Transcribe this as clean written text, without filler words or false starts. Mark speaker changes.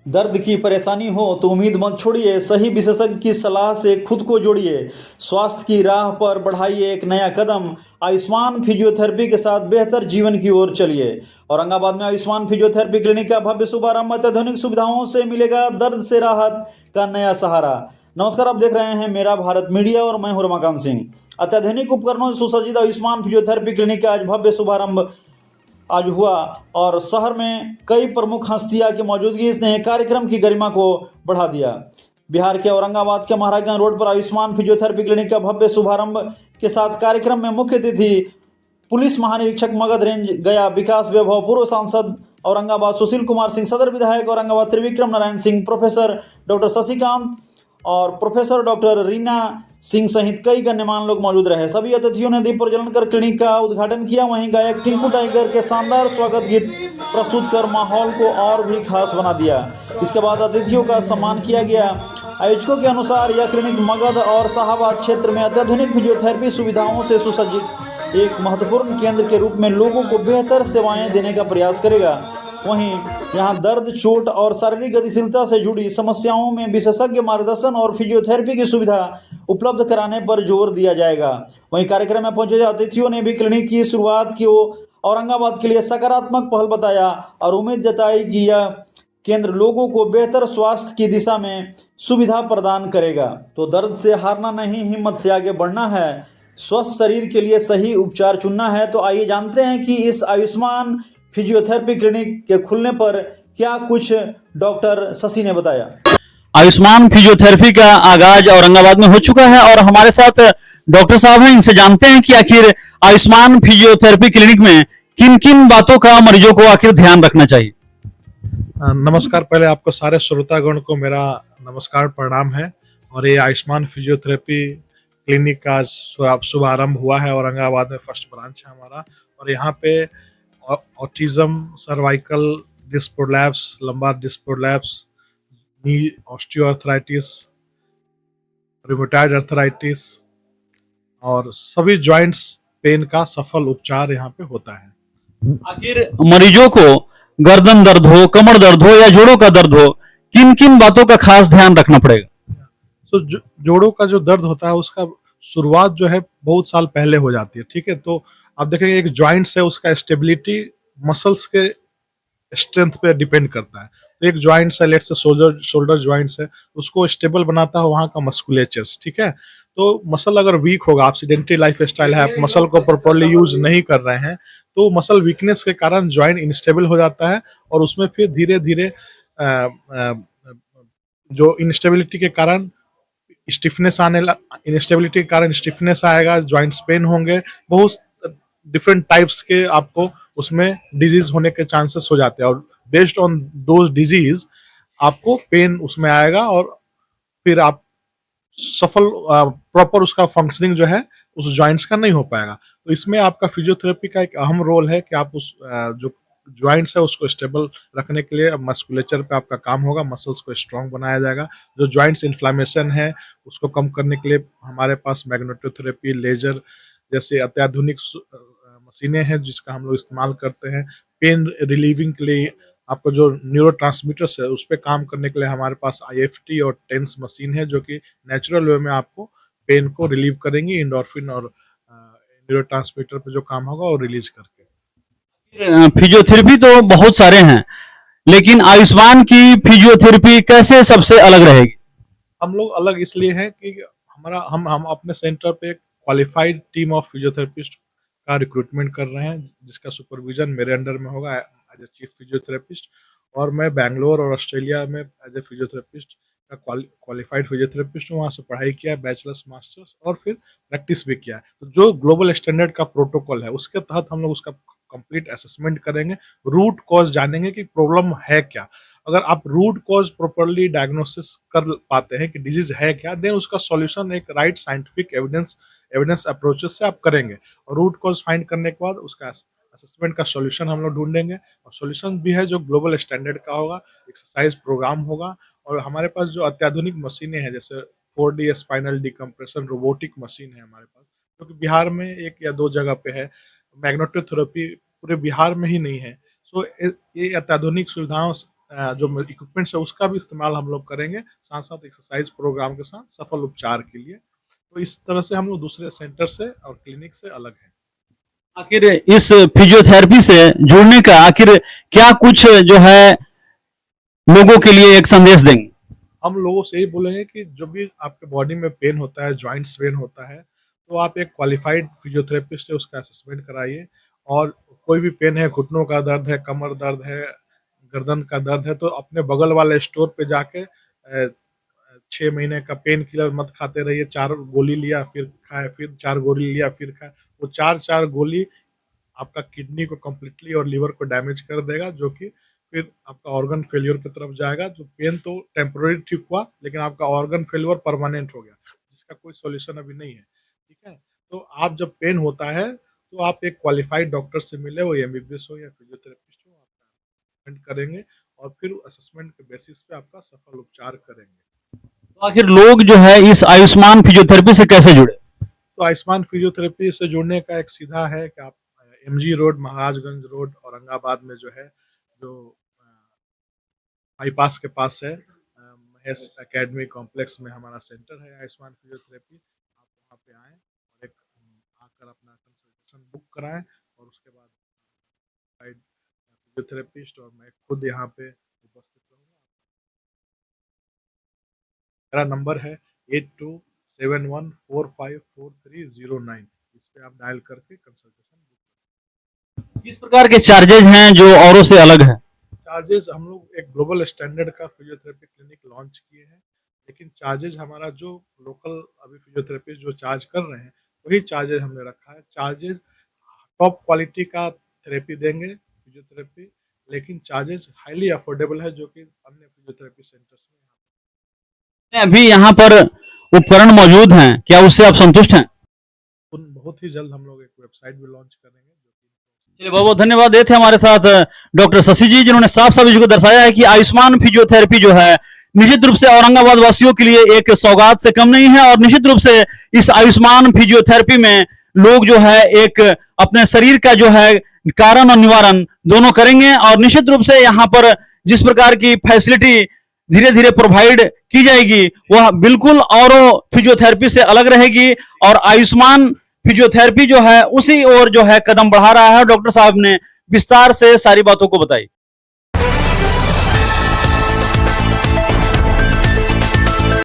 Speaker 1: दर्द की परेशानी हो तो उम्मीद मत छोड़िए, सही विशेषज्ञ की सलाह से खुद को जोड़िए। स्वास्थ्य की राह पर बढ़ाइए एक नया कदम। आयुष्मान फिजियोथेरेपी के साथ बेहतर जीवन की ओर चलिए। औरंगाबाद में आयुष्मान फिजियोथेरेपी क्लिनिक का भव्य शुभारंभ, अत्याधुनिक सुविधाओं से मिलेगा दर्द से राहत का नया सहारा। नमस्कार, आप देख रहे हैं मेरा भारत मीडिया और मैं हूं रमाकांत सिंह। अत्याधुनिक उपकरणों से सुसज्जित आयुष्मान फिजियोथेरेपी क्लिनिक का आज भव्य शुभारंभ आज हुआ और शहर में कई प्रमुख हस्तियां की मौजूदगी ने कार्यक्रम की गरिमा को बढ़ा दिया। बिहार के औरंगाबाद के महाराजगंज रोड पर आयुष्मान फिजियोथेरेपी क्लिनिक का भव्य शुभारंभ के साथ कार्यक्रम में मुख्य अतिथि पुलिस महानिरीक्षक मगध रेंज गया विकास वैभव, पूर्व सांसद औरंगाबाद सुशील कुमार सिंह, सदर विधायक औरंगाबाद त्रिविक्रम नारायण सिंह, प्रोफेसर डॉक्टर शशिकांत और प्रोफेसर डॉक्टर रीना सिंह सहित कई गण्यमान्य लोग मौजूद रहे। सभी अतिथियों ने दीप प्रज्वलन कर क्लिनिक का उद्घाटन किया। वहीं गायक टिंकू टाइगर के शानदार स्वागत गीत प्रस्तुत कर माहौल को और भी खास बना दिया। इसके बाद अतिथियों का सम्मान किया गया। आयोजकों के अनुसार यह क्लिनिक मगध और शाहबाद क्षेत्र में अत्याधुनिक फिजियोथेरेपी सुविधाओं से सुसज्जित एक महत्वपूर्ण केंद्र के रूप में लोगों को बेहतर सेवाएं देने का प्रयास करेगा। वहीं यहां दर्द, चोट और शारीरिक गतिशीलता से जुड़ी समस्याओं में विशेषज्ञ मार्गदर्शन और फिजियोथेरेपी की सुविधा उपलब्ध कराने पर जोर दिया जाएगा। वहीं कार्यक्रम में पहुंचे अतिथियों ने भी क्लिनिक की शुरुआत की औरंगाबाद के लिए सकारात्मक पहल बताया और उम्मीद जताई कि यह केंद्र लोगों को बेहतर स्वास्थ्य की दिशा में सुविधा प्रदान करेगा। तो दर्द से हारना नहीं, हिम्मत से आगे बढ़ना है, स्वस्थ शरीर के लिए सही उपचार चुनना है। तो आइए जानते हैं कि इस आयुष्मान फिजियोथेरेपी क्लिनिक के खुलने पर क्या कुछ डॉक्टर शशि ने बताया। आयुष्मान फिजियोथेरेपी का आगाज औरंगाबाद में हो चुका है और हमारे साथ डॉक्टर साहब हैं। इनसे जानते हैं कि आखिर आयुष्मान फिजियोथेरेपी क्लिनिक में किन किन बातों का मरीजों को आखिर ध्यान रखना चाहिए।
Speaker 2: नमस्कार। पहले आपको सारे श्रोतागण को मेरा नमस्कार प्रणाम है। और ये आयुष्मान फिजियोथेरेपी क्लिनिक का शुभारंभ हुआ है। औरंगाबाद में फर्स्ट ब्रांच है हमारा। और यहाँ पे autism, cervical disc prolapse, lumbar disc prolapse, knee osteoarthritis, rheumatoid arthritis और सभी जॉइंट्स पेन का सफल उपचार यहाँ पे होता है।
Speaker 1: आखिर मरीजों को गर्दन दर्द हो, कमर दर्द हो या जोड़ों का दर्द हो, किन किन बातों का खास ध्यान रखना पड़ेगा।
Speaker 2: तो जोड़ों का जो दर्द होता है उसका शुरुआत जो है बहुत साल पहले हो जाती है। ठीक है, तो आप देखेंगे एक जॉइंट्स है, उसका स्टेबिलिटी मसल्स के स्ट्रेंथ पे डिपेंड करता है। तो एक जॉइंट्स है, लेट्स से शोल्डर जॉइंट्स है, उसको स्टेबल बनाता है वहाँ का मस्कुलेचर्स। ठीक है, तो मसल अगर वीक होगा, आप सीडेंटरी लाइफ स्टाइल है, आप मसल को प्रॉपरली यूज नहीं कर रहे हैं, तो मसल वीकनेस के कारण जॉइंट इनस्टेबल हो जाता है और उसमें फिर धीरे धीरे जो इंस्टेबिलिटी के कारण स्टिफनेस इंस्टेबिलिटी के कारण स्टिफनेस आएगा, जॉइंट्स पेन होंगे, बहुत डिफरेंट टाइप्स के आपको उसमें डिजीज होने के चांसेस हो जाते हैं। और बेस्ड ऑन दोज डिजीज आपको पेन उसमें आएगा और फिर आप सफल प्रॉपर उसका फंक्शनिंग जो है उस जॉइंट्स का नहीं हो पाएगा। तो इसमें आपका फिजियोथेरेपी का एक अहम रोल है कि आप उस जो जॉइंट्स है उसको स्टेबल रखने के लिए मस्कुलेचर पे आपका काम होगा, मसल्स को स्ट्रांग बनाया जाएगा। जो जॉइंट्स इन्फ्लामेशन है उसको कम करने के लिए हमारे पास मैग्नेटोथेरेपी, लेजर जैसे अत्याधुनिक मशीनें हैं जिसका हम लोग इस्तेमाल करते हैं। पेन रिलीविंग के लिए आपको जो न्यूरोट्रांसमीटर्स है उस पर काम करने के लिए हमारे पास IFT और टेंस मशीन है जो कि नेचुरल वे में आपको पेन को रिलीव करेंगी, इंडोर्फिन और न्यूरोट्रांसमीटर पे जो काम होगा वो रिलीज करके।
Speaker 1: फिजियोथेरेपी तो बहुत सारे हैं, लेकिन आयुष्मान की फिजियोथेरेपी कैसे सबसे अलग रहेगी।
Speaker 2: हम लोग अलग इसलिए हैं कि हमारा हम अपने सेंटर पे क्वालिफाइड टीम ऑफ फिजियोथेरेपिस्ट का रिक्रूटमेंट कर रहे हैं जिसका सुपरविजन मेरे अंडर में होगा एज ए चीफ फिजियोथेरेपिस्ट। और मैं बैंगलोर और ऑस्ट्रेलिया में एज ए फिजियोथेरेपिस्ट का क्वालिफाइड फिजियोथेरेपिस्ट हूँ, वहाँ से पढ़ाई किया है, बैचलर्स मास्टर्स, और फिर प्रैक्टिस भी किया है। तो जो ग्लोबल स्टैंडर्ड का प्रोटोकॉल है उसके तहत हम लोग उसका कंप्लीट असेसमेंट करेंगे, रूट कॉज जानेंगे कि प्रॉब्लम है क्या। अगर आप रूट कॉज प्रॉपरली डायग्नोसिस कर पाते हैं कि डिजीज है क्या, देन उसका सॉल्यूशन एक राइट साइंटिफिक एविडेंस अप्रोचेस से आप करेंगे। और रूट कॉज फाइंड करने के बाद उसका असेसमेंट का सॉल्यूशन हम लोग ढूंढेंगे। और सॉल्यूशन भी है जो ग्लोबल स्टैंडर्ड का होगा, एक्सरसाइज प्रोग्राम होगा। और हमारे पास जो अत्याधुनिक मशीनें हैं जैसे 4D spinal decompression robotic machine है हमारे पास, क्योंकि तो बिहार में एक या दो जगह पे है। मैग्नेटोथेरेपी पूरे बिहार में ही नहीं है। सो ये अत्याधुनिक सुविधाओं जो इक्विपमेंट्स है उसका भी इस्तेमाल हम लोग करेंगे, साथ साथ एक्सरसाइज प्रोग्राम के साथ सफल उपचार के लिए। तो इस तरह से हम लोग दूसरे सेंटर से और क्लिनिक से अलग हैं।
Speaker 3: आखिर इस फिजियोथेरेपी से जुड़ने का आखिर क्या कुछ जो है लोगों के लिए एक संदेश देंगे?
Speaker 2: हम लोगों से यही बोलेंगे कि जो भी आपके बॉडी में पेन होता है, जॉइंट्स पेन होता है, तो आप एक क्वालिफाइड फिजियोथेरेपिस्ट है उसका असेसमेंट कराइए। और कोई भी पेन है, घुटनों का दर्द है, कमर दर्द है, गर्दन का दर्द है, तो अपने बगल वाले स्टोर पे जाके 6 महीने का पेन किलर मत खाते रहिए। 4 गोली लिया फिर खाए, फिर 4 गोली लिया फिर खाए। वो 4-4 गोली आपका किडनी को कंप्लीटली और लीवर को डैमेज कर देगा, जो कि फिर आपका ऑर्गन फेल्योर की तरफ जाएगा। जो पेन तो टेम्पररी ठीक हुआ, लेकिन आपका ऑर्गन फेल्योर परमानेंट हो गया, जिसका कोई सॉल्यूशन अभी नहीं है। ठीक है? तो आप जब पेन होता है, तो आप एक क्वालिफाइड डॉक्टर से मिले, वो एमबीबीएस हो या फिजियोथेरेपिस्ट हो, आपका असेसमेंट करेंगे और फिर असेसमेंट के बेसिस पे आपका सफल उपचार करेंगे।
Speaker 3: तो आखिर लोग जो है इस आयुष्मान फिजियोथेरेपी से कैसे जुड़े?
Speaker 2: तो आयुष्मान फिजियोथेरेपी से जुड़ने का एक सीधा है कि आप MG road, Maharajganj road, Aurangabad में जो है, जो बाईपास के पास है, महेश एकेडमी कॉम्प्लेक्स में हमारा सेंटर है आयुष्मान फिजियोथेरेपी। आप वहाँ पे आएँ और एक आकर अपना कंसल्टेशन बुक कराएं, और उसके बाद फिजियोथेरेपिस्ट और मैं खुद यहाँ पे उपस्थित रहूँगा। मेरा नंबर है 8271454309। इस पे आप डायल करके कंसल्टेशन बुक।
Speaker 3: किस प्रकार के चार्जेज हैं जो औरों से अलग है?
Speaker 2: चार्जेस हम लोग एक ग्लोबल स्टैंडर्ड का फिजियोथेरेपी क्लिनिक लॉन्च किए हैं, लेकिन चार्जेस हमारा जो लोकल अभी फिजियोथेरेपिस्ट जो चार्ज कर रहे हैं, वही चार्जेस हमने रखा है। चार्जेस टॉप क्वालिटी का थेरेपी देंगे फिजियोथेरेपी, लेकिन चार्जेस हाईली अफोर्डेबल है, जो कि अन्य फिजियोथेरेपी सेंटर्स में
Speaker 3: अभी यहाँ पर उपकरण मौजूद हैं, क्या उससे आप संतुष्ट हैं?
Speaker 2: बहुत ही जल्द हम लोग एक वेबसाइट भी लॉन्च करेंगे।
Speaker 3: चलिए, बहुत बहुत धन्यवाद। ये थे हमारे साथ डॉक्टर शशि जी, जिन्होंने साफ साफ इसको दर्शाया है कि आयुष्मान फिजियोथेरेपी जो है निश्चित रूप से औरंगाबाद वासियों के लिए एक सौगात से कम नहीं है, और निश्चित रूप से इस आयुष्मान फिजियोथेरेपी में लोग जो है एक अपने शरीर का जो है कारण और निवारण दोनों करेंगे। और निश्चित रूप से यहाँ पर जिस प्रकार की फैसिलिटी धीरे धीरे प्रोवाइड की जाएगी, वह बिल्कुल औरों फिजियोथेरेपी से अलग रहेगी, और आयुष्मान फिजियोथेरेपी जो है उसी ओर जो है कदम बढ़ा रहा है। डॉक्टर साहब ने विस्तार से सारी बातों को बताई।